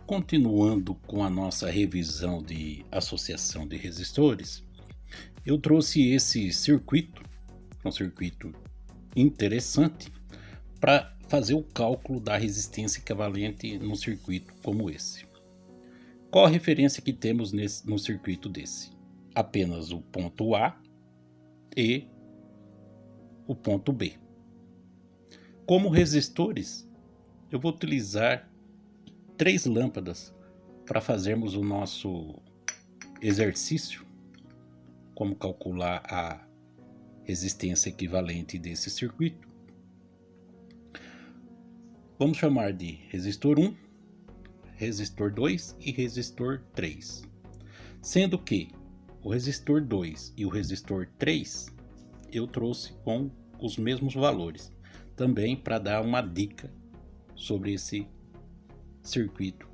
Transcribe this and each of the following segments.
Continuando com a nossa revisão de associação de resistores, eu trouxe esse circuito, um circuito interessante, para fazer o cálculo da resistência equivalente num circuito como esse. Qual a referência que temos no circuito desse? Apenas o ponto A e o ponto B. Como resistores, eu vou utilizar 3 lâmpadas para fazermos o nosso exercício, como calcular a resistência equivalente desse circuito. Vamos chamar de resistor 1, resistor 2 e resistor 3. Sendo que o resistor 2 e o resistor 3 eu trouxe com os mesmos valores, também para dar uma dica sobre esse circuito.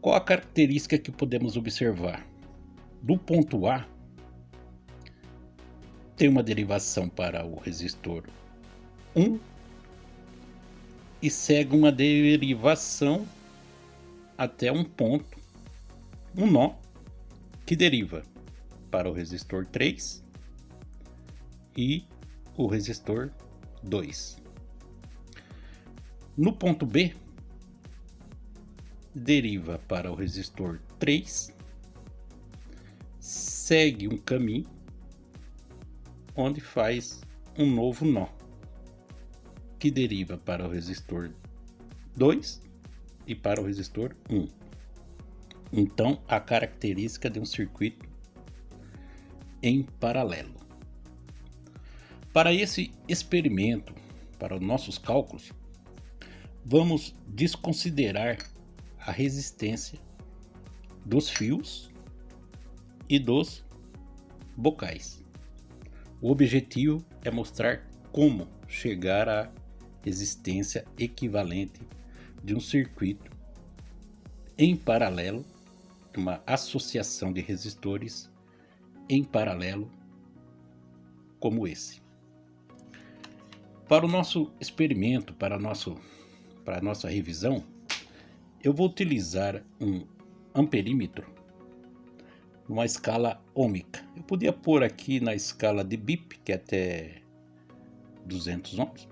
Qual a característica que podemos observar? Do ponto A, tem uma derivação para o resistor 1 e segue uma derivação até um ponto, um nó, que deriva para o resistor 3 e o resistor 2. No ponto B, deriva para o resistor 3, segue um caminho onde faz um novo nó, que deriva para o resistor 2 e para o resistor 1. Então, a característica de um circuito em paralelo. Para esse experimento, para os nossos cálculos, vamos desconsiderar a resistência dos fios e dos bocais. O objetivo é mostrar como chegar à resistência equivalente de um circuito em paralelo, uma associação de resistores em paralelo como esse. Para o nosso experimento, para a nossa revisão, eu vou utilizar um amperímetro numa escala ohmica. Eu podia pôr aqui na escala de BIP, que é até 200 ohms,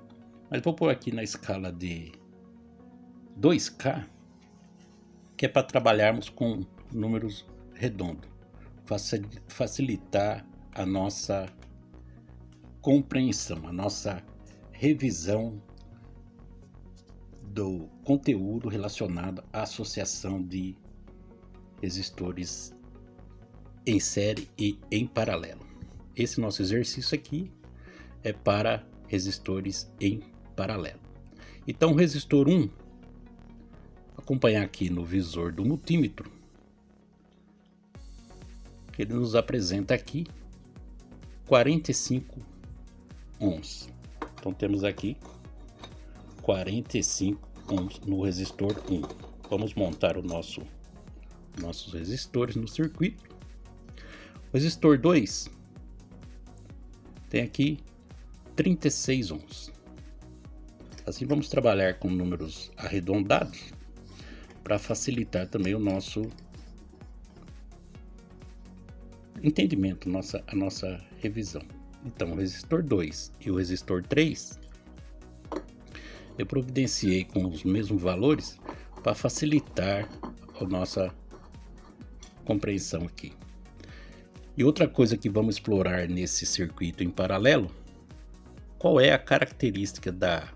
mas vou pôr aqui na escala de 2K, que é para trabalharmos com números redondos, facilitar a nossa compreensão, a nossa revisão do conteúdo relacionado à associação de resistores em série e em paralelo. Esse nosso exercício aqui é para resistores em paralelo. Então, o resistor 1, acompanhar aqui no visor do multímetro, que ele nos apresenta aqui 45 ohms. Então, temos aqui 45 ohms no resistor 1. Vamos montar nossos resistores no circuito. O resistor 2 tem aqui 36 ohms. Assim vamos trabalhar com números arredondados para facilitar também o nosso entendimento, a nossa revisão. Então, o resistor 2 e o resistor 3 eu providenciei com os mesmos valores para facilitar a nossa compreensão aqui. E outra coisa que vamos explorar nesse circuito em paralelo, qual é a característica da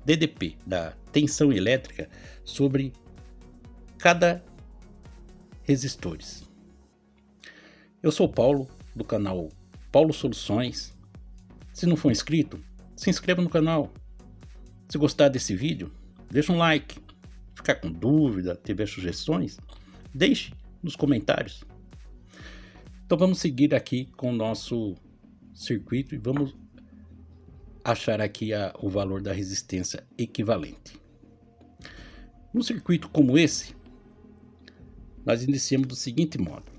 DDP, da tensão elétrica, sobre cada resistores. Eu sou Paulo, do canal Paulo Soluções. Se não for inscrito, se inscreva no canal. Se gostar desse vídeo, deixa um like. Ficar com dúvida, tiver sugestões, deixe nos comentários. Então vamos seguir aqui com o nosso circuito e vamos achar aqui o valor da resistência equivalente. Num circuito como esse, nós iniciamos do seguinte modo.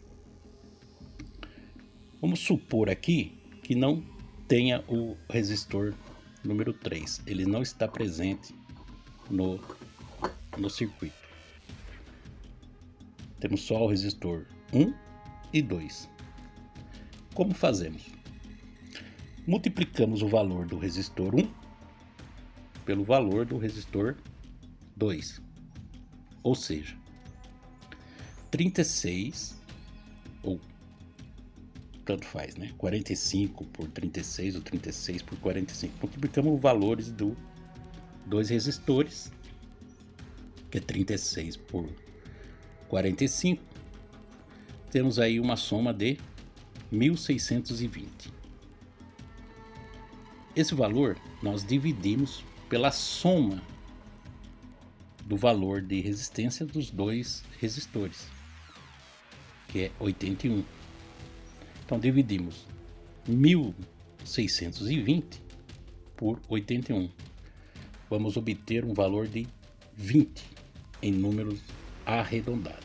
Vamos supor aqui que não tenha o resistor número 3. Ele não está presente no circuito. Temos só o resistor 1 e 2. Como fazemos? Multiplicamos o valor do resistor 1 pelo valor do resistor 2. Ou seja, 36, ou tanto faz, né? 45 por 36 ou 36 por 45. Multiplicamos os valores dos dois resistores, que é 36 por 45. Temos aí uma soma de 1620. Esse valor nós dividimos pela soma do valor de resistência dos dois resistores, que é 81. Então dividimos 1620 por 81. Vamos obter um valor de 20 em números arredondados.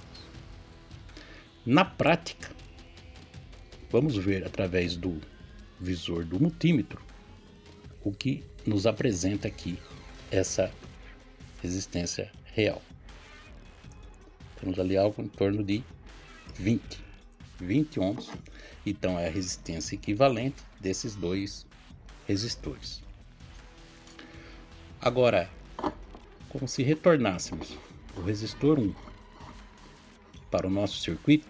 Na prática, vamos ver através do visor do multímetro o que nos apresenta aqui essa resistência real. Temos ali algo em torno de 20 ohms. Então é a resistência equivalente desses dois resistores. Agora, como se retornássemos o resistor 1 para o nosso circuito,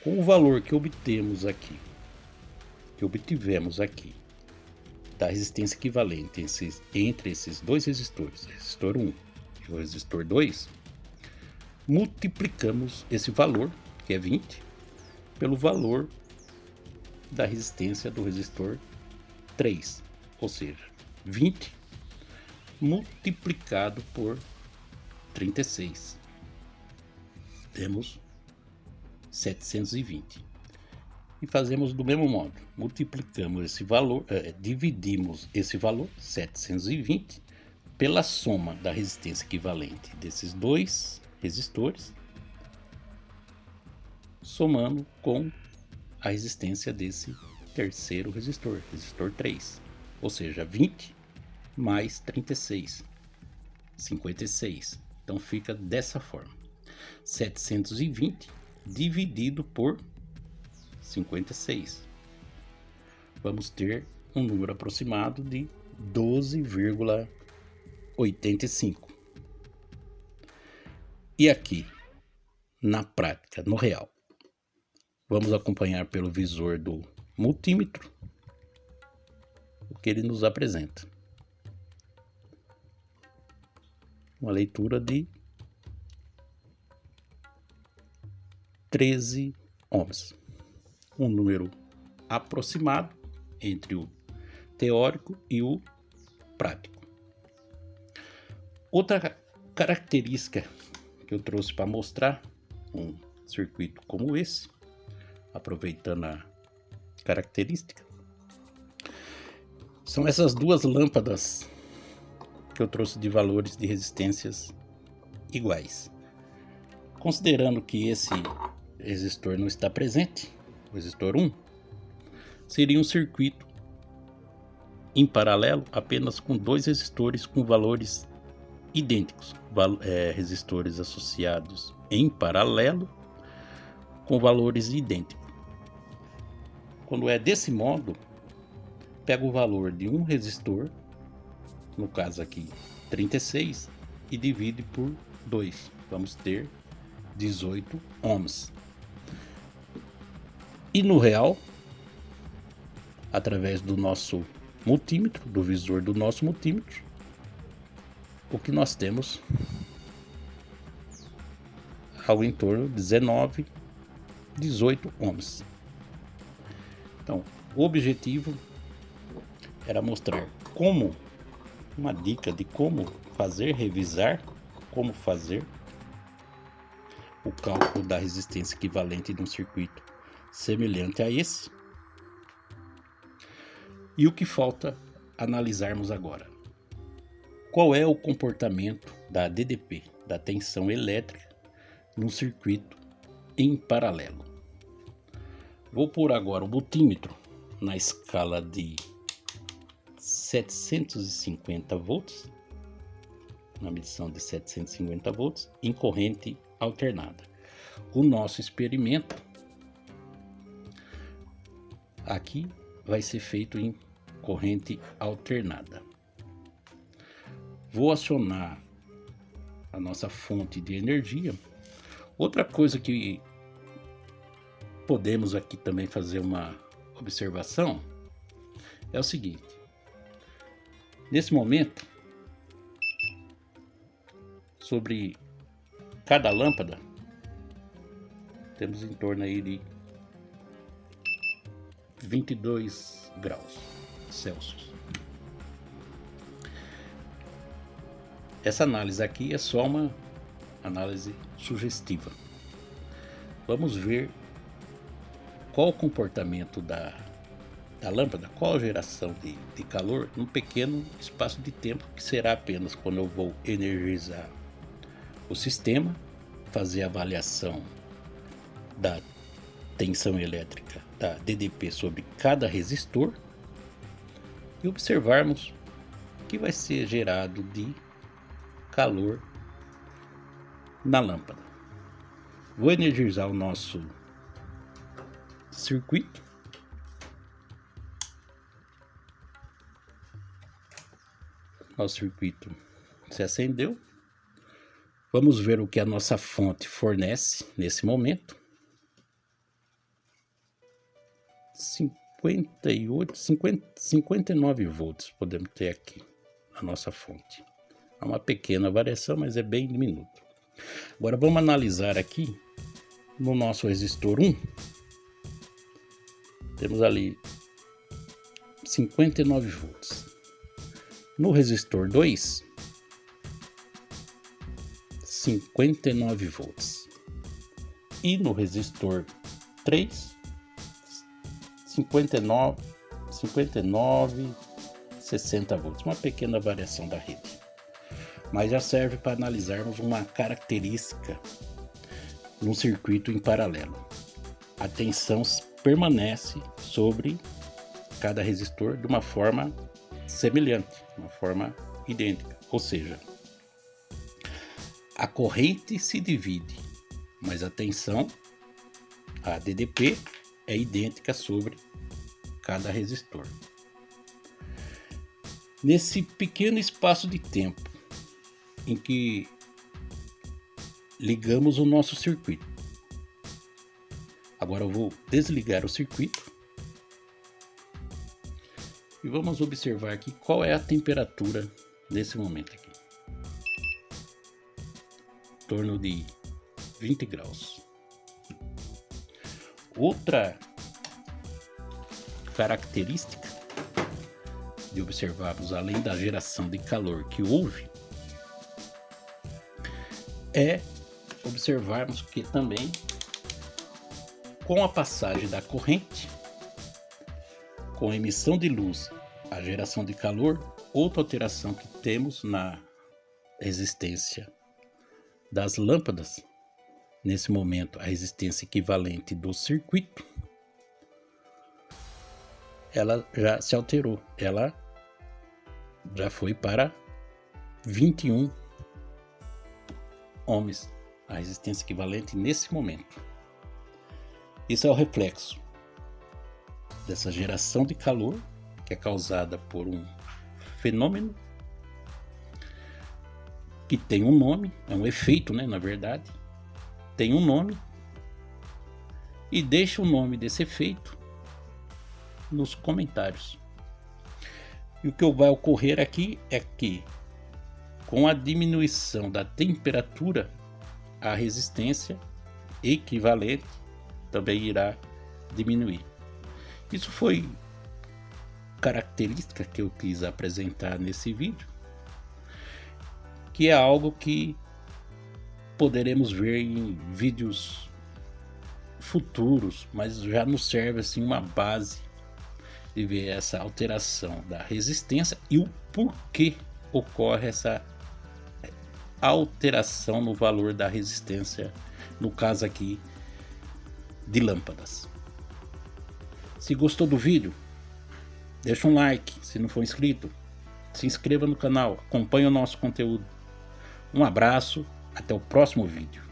com o valor que obtivemos aqui, da resistência equivalente entre esses dois resistores, o resistor 1 e o resistor 2, multiplicamos esse valor, que é 20, pelo valor da resistência do resistor 3, ou seja, 20 multiplicado por 36. Temos 720. E fazemos do mesmo modo, multiplicamos esse valor, dividimos esse valor, 720, pela soma da resistência equivalente desses dois resistores, somando com a resistência desse terceiro resistor, resistor 3, ou seja, 20 mais 36, 56. Então fica dessa forma, 720 dividido por 56. Vamos ter um número aproximado de 12,85. E aqui, na prática, no real, vamos acompanhar pelo visor do multímetro o que ele nos apresenta. Uma leitura de 13 ohms. Um número aproximado entre o teórico e o prático. Outra característica que eu trouxe para mostrar um circuito como esse, aproveitando a característica, são essas duas lâmpadas que eu trouxe de valores de resistências iguais. Considerando que esse resistor não está presente, o resistor 1, seria um circuito em paralelo apenas com dois resistores com valores idênticos, resistores associados em paralelo com valores idênticos. Quando é desse modo, pega o valor de um resistor, no caso aqui 36, e divide por 2. Vamos ter 18 ohms. E no real, através do nosso multímetro, do visor do nosso multímetro, o que nós temos ao entorno de 19, 18 ohms. Então, o objetivo era mostrar uma dica de como revisar o cálculo da resistência equivalente de um circuito semelhante a esse. E o que falta analisarmos agora? Qual é o comportamento da DDP, da tensão elétrica, num circuito em paralelo? Vou pôr agora o multímetro na escala de 750 volts uma medição de 750 volts em corrente alternada. O nosso experimento aqui vai ser feito em corrente alternada. Vou acionar a nossa fonte de energia. Outra coisa que podemos aqui também fazer uma observação é o seguinte: nesse momento, sobre cada lâmpada, temos em torno aí de 22 graus Celsius. Essa análise aqui é só uma análise sugestiva. Vamos ver qual o comportamento da lâmpada, qual a geração de calor num pequeno espaço de tempo, que será apenas quando eu vou energizar o sistema, fazer a avaliação da tensão elétrica da DDP sobre cada resistor e observarmos o que vai ser gerado de calor na lâmpada. Vou energizar o nosso circuito. Nosso circuito se acendeu. Vamos ver o que a nossa fonte fornece nesse momento. 59 volts podemos ter aqui a nossa fonte. É uma pequena variação, mas é bem diminuto. Agora vamos analisar aqui no nosso resistor 1. Temos ali 59 volts. No resistor 2, 59 volts. E no resistor 3, 59, 60 volts. Uma pequena variação da rede. Mas já serve para analisarmos uma característica num circuito em paralelo. A tensão permanece sobre cada resistor de uma forma semelhante, uma forma idêntica. Ou seja, a corrente se divide, mas a tensão, a DDP, é idêntica sobre cada resistor. Nesse pequeno espaço de tempo em que ligamos o nosso circuito, agora eu vou desligar o circuito e vamos observar aqui qual é a temperatura nesse momento aqui. Em torno de 20 graus. Outra característica de observarmos, além da geração de calor que houve, é observarmos que também, com a passagem da corrente, com a emissão de luz, a geração de calor, outra alteração que temos na resistência das lâmpadas, nesse momento a resistência equivalente do circuito, ela já se alterou, ela já foi para 21 ohms, a resistência equivalente nesse momento. Isso é o reflexo dessa geração de calor, que é causada por um fenômeno que tem um nome, é um efeito, né, na verdade, tem um nome, e deixa o nome desse efeito nos comentários. E o que vai ocorrer aqui é que, com a diminuição da temperatura, a resistência equivalente também irá diminuir. Isso foi característica que eu quis apresentar nesse vídeo, que é algo que poderemos ver em vídeos futuros, mas já nos serve assim uma base de ver essa alteração da resistência e o porquê ocorre essa alteração no valor da resistência, no caso aqui de lâmpadas. Se gostou do vídeo, deixa um like. Se não for inscrito, se inscreva no canal, acompanhe o nosso conteúdo. Um abraço, até o próximo vídeo.